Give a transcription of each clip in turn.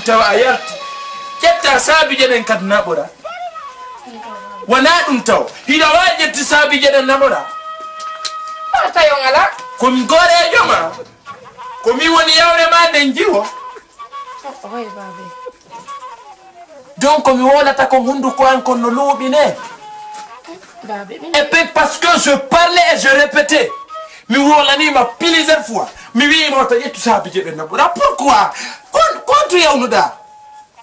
tawa ayarti ketta sabi jeden kad nabura wana dum taw hida wajetti sabi jeden nabura ata yon ala ko mi gore joma ko mi woni yawre ma den jiwo oy babe donc mi wala ta ko hundu ko an ko no lubi ne babe et puis parce que je parlais et je répétais mi wala ni ma plusieurs fois mi wi mo ta yettu sabi jeden nabura pourquoi kontu yawnuda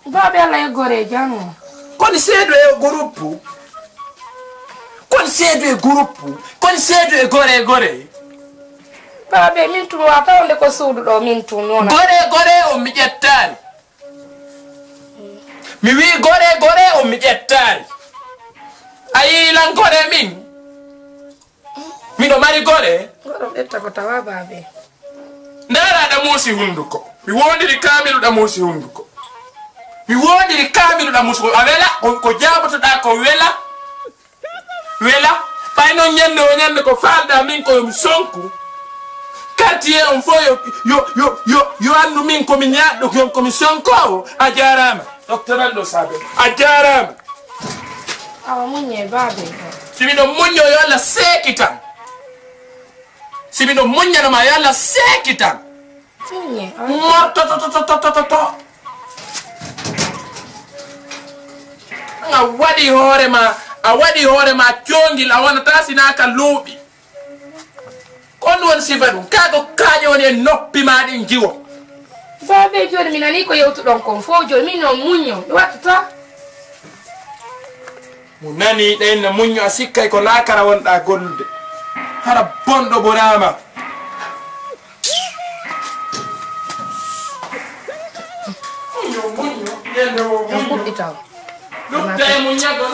babe ala e gore jango kon seedo e groupe kon seedo e gore babe min tun wata onde ko suudu do min tun nona gore o mi jettani mi wi gore o mi jettani ayi lan gore min do mari gore betta ko tawa babe ndara da musi hunduko mi wondiri kamilu da musi hunduko mi wondiri kamilu da musi awela ko jabato da ko wela bayno nyande ko falda min ko mi sonku quartier on fo yo andu min ko mi nyaado ko mi sonko a jarama docteur Ando sabe a jarama awa munye babe simido munyo yo la sekitan simido munya na ma yo la sekitan munye to a wadi hore ma kiongi la wana tasi na ka lubi kon won sifadu kago kajo ne noppi ma din jiwo babe joni minani ko yewtu don kon fo joni min no munyo watata munani den na munyo asikay ko lakara wonda gollude hara bondo borama munyo yende wo munyo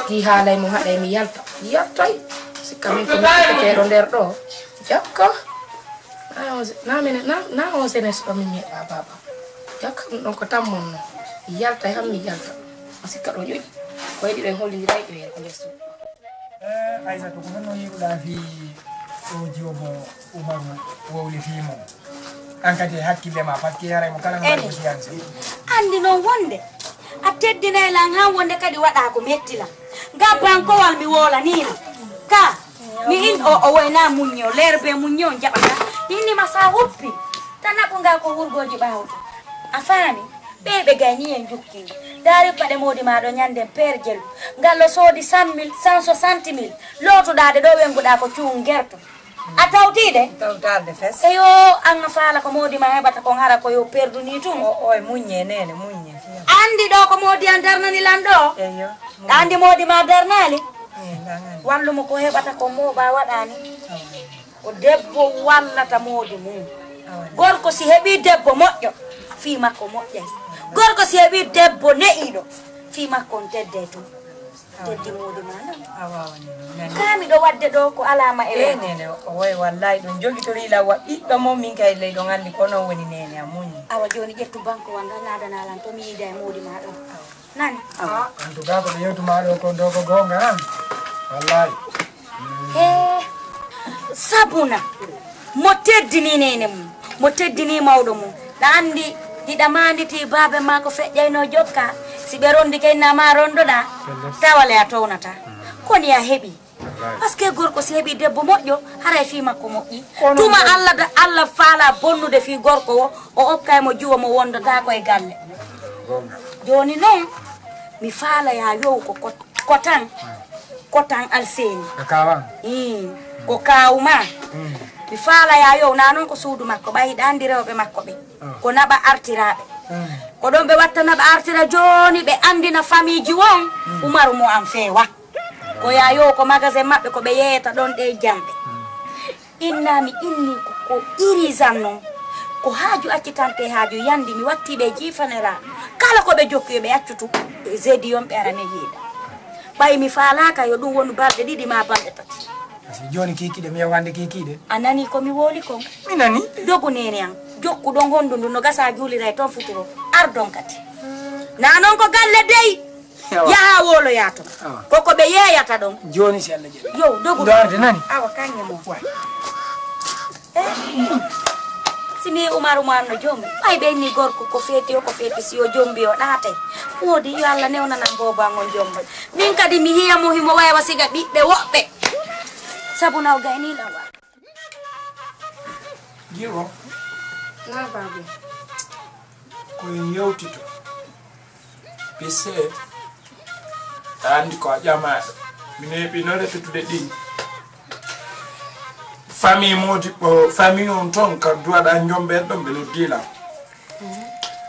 ki haalay mo haɗay mi yaltay sikka min ko keɗo nder ɗo jakka na on senes ɗo min meeɗa baba jakka ɗum ɗon ko tammonno mi yaltay ham mi yalta sikka ɗo ƴoƴi ko yiɗi ɗen hollidiray ƴoyen ko nder suuɗ aissatou ko non yiɗuɗa fi o jiwomo umaru wowlitimo an kadi hakkille ma par ce que yaray mo kala no waɗi siyanse andi noon wonde a teddinay lan han wonde kadi waɗa ko mettila gabbankowal mi wolanima ka mi in o woyna muñño leer be muñño jaɓata innima sa huppi tan naɓoga ko wurgoji ɓawta a faami ɓeɓe gayni en jukki daari paɗe modi maɗo ñanden pere jelu ngallo soodi 100 000 160 000 lootoɗade ɗo wenguɗa ko cuum guerto a tawtide tawtarde fes eyo an faala ko modi ma heɓata kon hara ko yo perduni tum o e muññe nene muññe andi ɗo ko modi an darnani lan ɗo eyo andi modi ma darnali wallumo ko heɓata ko moɓa waɗani ko debbo wallata modi mum gorko si heeɓi debbo moƴƴo fi makko moƴƴay gorko si heeɓi debbo ne'iɗo fi makko on tedde tum teddi modi ma non kami ɗo wadde ɗo ko alama e nene o woy wallahi ɗum jogitori lawa ɓiɗɗo mo min kay leyɗo gandi kono woni nene a muñi awa joni ƴettu banque wal ngal nadanalan to mi yiida e modi ma ɗon nani en tout cas koɗo yewtuma ɗo ko dow ko gonga an wallahi he sabuna mo teddini nene mum mo teddini mawɗo mum ɗa andi ɗiɗa manditi babe ma ko feƴƴayno jokka si ɓe rondi kaynama rondoɗa tawale a townata koni a heeɓi par ce que gorko si heeɓi debbo moƴƴo haray fi makko moƴƴi tuma allah faala bonnude fi gorko o o okkaymo juwa mo wondata koye galle joni noon mi faalaya yow ko kotan alseni kawan ko kawuma mi faala ya yo na non ko suudu makko ɓayi andi rewɓe makko ɓe ko naɓa artiraɓe ko ɗon ɓe watta naɓa artira joni ɓe andina famille ji won Umaru mo am feewa ko ya yo ko magasin maɓɓe ko ɓe yeeyata ɗon ɗe jamɓe innami inni ko irisam noon ko haaju accitante haaju yandi mi watti ɓe jiifanera kala ko ɓe jokki ɓe accutu zedi yon ɓe arane yiiɗa ɓay mi faalaka yo ɗum wonu balɗe ɗiɗi ma balɗe tati joni kikiɗe mi yewande kikiɗe a nani komi wooli kon mi nani dogu nene an jokku ɗon hondu ndu no gasa juulira e toon futuro ardon kadi na noon ko galle dey yaha woloya toon koko ɓe yeeyata ɗon joni si Allah jaɓi yo dogu ɗo arde nani awa kañe mo simi Umaru mo anno jombi ɓay ɓenni gorko ko feeti o ko feeti si o jombi o ɗaate woodi yo Allah newnana bobangon jombo min kadi mi hiyamo himo waywa siga ɓiɓɓe woɓɓe sabu naw gaynila wa jiwo na babi koye yewtito pisse andi ko a ƴamaɗo mi neeɓino refetude ɗin famille modiɓɓo famille on toon ka duwaɗa jomɓen ɗon ɓe noddila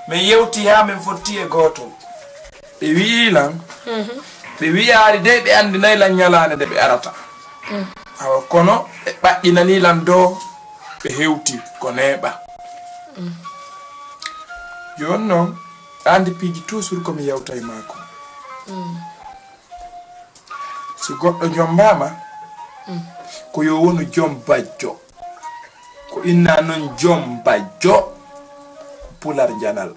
min yewti ha min fotti e gotol ɓe wiilan ɓe wiyaari de ɓe andinaylan ñalande nde ɓe arata awa kono ɓe ɓaƴƴinanilan dow ɓe hewti ko neeɓa joni noon andi piiji toujours komi yewta e maako si goɗɗo jombama ko yo wonu jom bajjo ko inna noon jom bajjo ko pular janal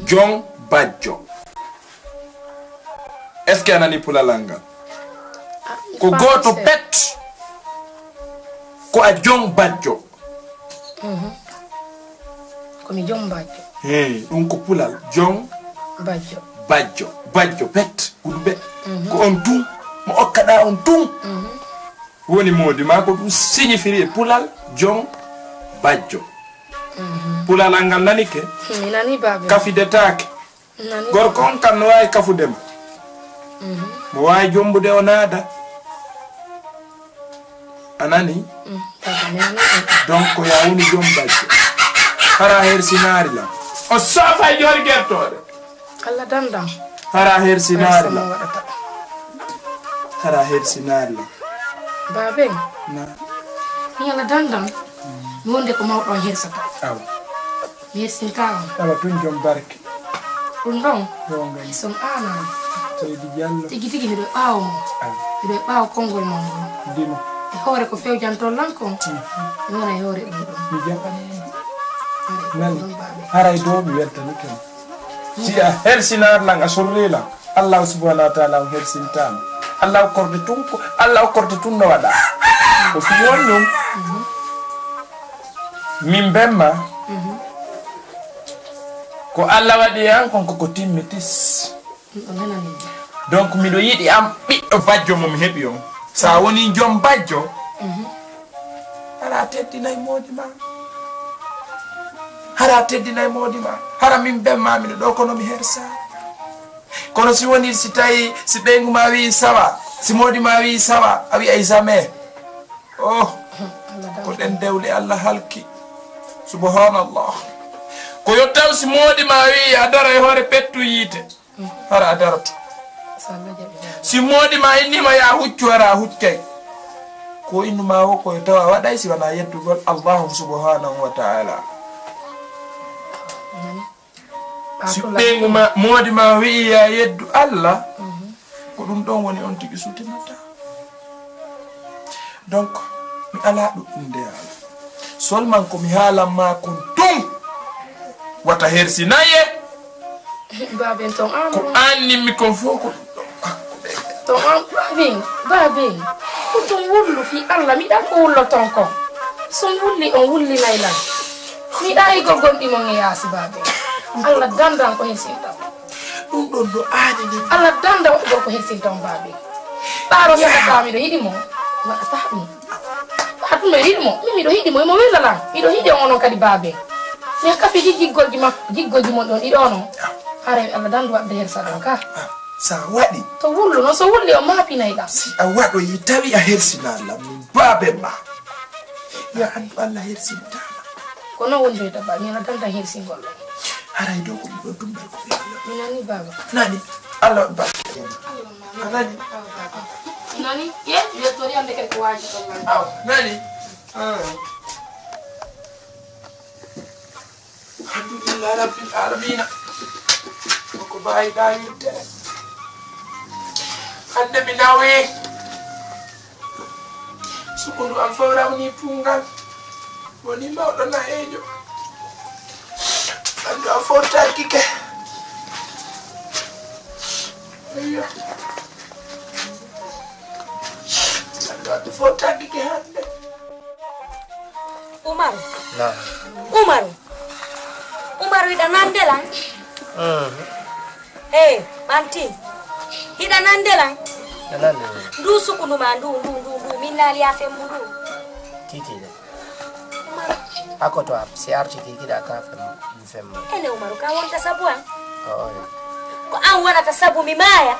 jom bajjo est ce que anani pulalal ngal ko goto pet ko a jom bajjo komi jom bajjo ɗum ko pulal jom bajjo bajjo bajjo pet ɗumɓe ko on tum mo okkaɗa on tum woni modi ma ko ɗum signifie pulal jom bajjo pulalal ngal nanike mi nani babi kafidetake nani gorko on kam no wawi kafudema mo wawi jombude o naada anani babi mi nani donc ko ya woni jom bajjo hara hersinari lam o sofa jori gertode Allah dandam hara hersinari sama lam waɗata hara hersinari lam babe na mi Allah dandam mi wonde ko mawɗo on hersata aw mi hersintama awa tun jom barke ɗum ɗon yowngani son anani seydi diallo tigi tigi miɗo ɓaawo mo aw miɗo e ɓaawo konngol mon ngol dimo e hoore ko fewjantollan kon mi wona e hoore ɗum ɗon mi jaɓani nani nani haray dow mi weltani ken si a hersinar lan a sorrilan allah subhanahu wa taala o hersintama allah korde tun ko allah korde tun no waɗa ko fi won ɗum min bemma ko allah waɗi an kon koko timmitis ɗum ɗon henani donc miɗo yiɗi am ɓiɗɗo bajjo momi heɓi on sa woni joom bajjo hara teddinay moodi ma hara teddinay moodi ma hara min bemma miɗo ɗo kono mi hersa kono si woni si tawi si ɓeygu ma wi sawa si moodi ma wi sawa a wi'ay jamais oh ko ɗen dewle allah halki subhanallah ko yottaw si moodi ma wi a dara e hoore pettu yiite hara a darato so Allah jaɓi si moodi ma innima ya huccu hara a huccay ko innuma wo koye tawa waɗay si wona yettugol allahu subhanahu wa taala nani si ɓeygu ma moodi ma wi'i ya yeddu allah ko ɗum ɗon woni on tigi sutinata donc mi ala ɗuɗɗumde haala seulement komi haalan ma kon tum wata hersinaye baben ton an ko annimmi kon fof ko ton an baben ko ton wullu fi Allah miɗa ko wullo ton kon son wulli on wullinaylan miɗa e gogonɗimon e yaasi baben Allah dandan ko hersintam ɗum ɗon ɗo aani ni Allah danda waɗgo ko hersintam baben ɓaaro saɗaɗa miɗo yiɗi mo waɗata ɗum waɗa ɗum e yiɗi mo min miɗo yiɗi mo emo wellalan miɗo yiɗi on onon kadi baben min kafiji jiggolji makko jiggolji mon ɗon ɗiɗo non hare Allah dandu waɗde hersaɗon ka sa waɗi to wullu noon so wulli o maapinayɗam si a waɗoyi tawi a hersina allah min baabe ma ya andu Allah hersinta kono wonde ta ba mi na tanta hirsi ngol haray do ko do tumbal ko mi nani baba nani Allah ba nani nani ye le tori ande ke ko waji to man aw nani alhamdulillah rabbil alamin ko bay dayirde ande mi nawe sukundu am fawra ni pungal woni mawɗo na ejo ande a fotaki ke iyo ande a fotaki ke hande Umaru na Umaru ida nandelang manti ida nandelang nanande ndu sukunu ma ndu minali afe mundu titi de ako to si arti kikida ka fem ene Umaru ka wonta sabuan oh ko an wana tasabu mimaya